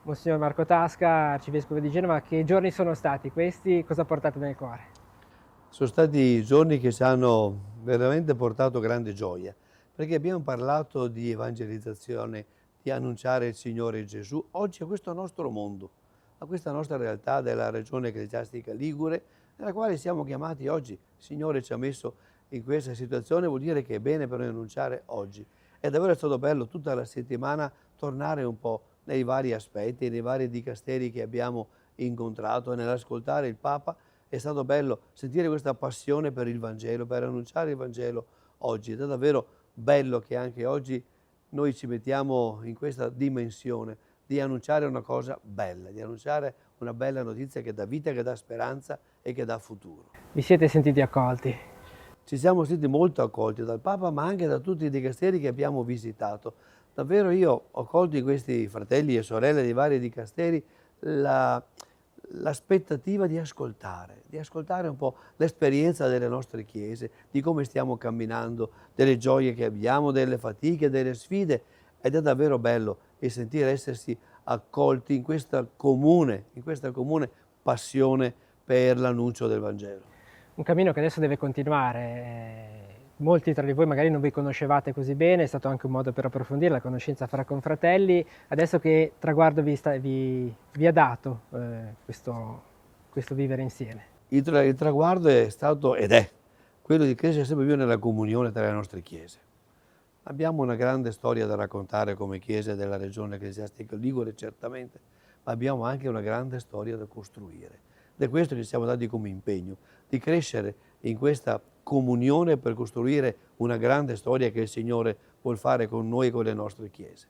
Monsignor Marco Tasca, arcivescovo di Genova, che giorni sono stati questi? Cosa portate nel cuore? Sono stati giorni che ci hanno veramente portato grande gioia, perché abbiamo parlato di evangelizzazione, di annunciare il Signore Gesù oggi a questo nostro mondo, a questa nostra realtà della regione ecclesiastica Ligure, nella quale siamo chiamati oggi. Il Signore ci ha messo in questa situazione, vuol dire che è bene per noi annunciare oggi. È davvero stato bello tutta la settimana tornare un po' nei vari aspetti, nei vari dicasteri che abbiamo incontrato e nell'ascoltare il Papa. È stato bello sentire questa passione per il Vangelo, per annunciare il Vangelo oggi. Ed è davvero bello che anche oggi noi ci mettiamo in questa dimensione di annunciare una cosa bella, di annunciare una bella notizia che dà vita, che dà speranza e che dà futuro. Vi siete sentiti accolti? Ci siamo sentiti molto accolti dal Papa, ma anche da tutti i dicasteri che abbiamo visitato. Davvero io ho colto in questi fratelli e sorelle dei vari dicasteri l'aspettativa di ascoltare un po' l'esperienza delle nostre chiese, di come stiamo camminando, delle gioie che abbiamo, delle fatiche, delle sfide. Ed è davvero bello e sentire essersi accolti in questa comune passione per l'annuncio del Vangelo. Un cammino che adesso deve continuare. Molti tra di voi magari non vi conoscevate così bene, è stato anche un modo per approfondire la conoscenza fra confratelli. Adesso che traguardo vi ha dato questo vivere insieme? Il traguardo è stato ed è quello di crescere sempre più nella comunione tra le nostre chiese. Abbiamo una grande storia da raccontare come chiese della regione ecclesiastica Ligure, certamente, ma abbiamo anche una grande storia da costruire. Ed è questo che ci siamo dati come impegno, di crescere in questa comunione per costruire una grande storia che il Signore vuol fare con noi e con le nostre chiese.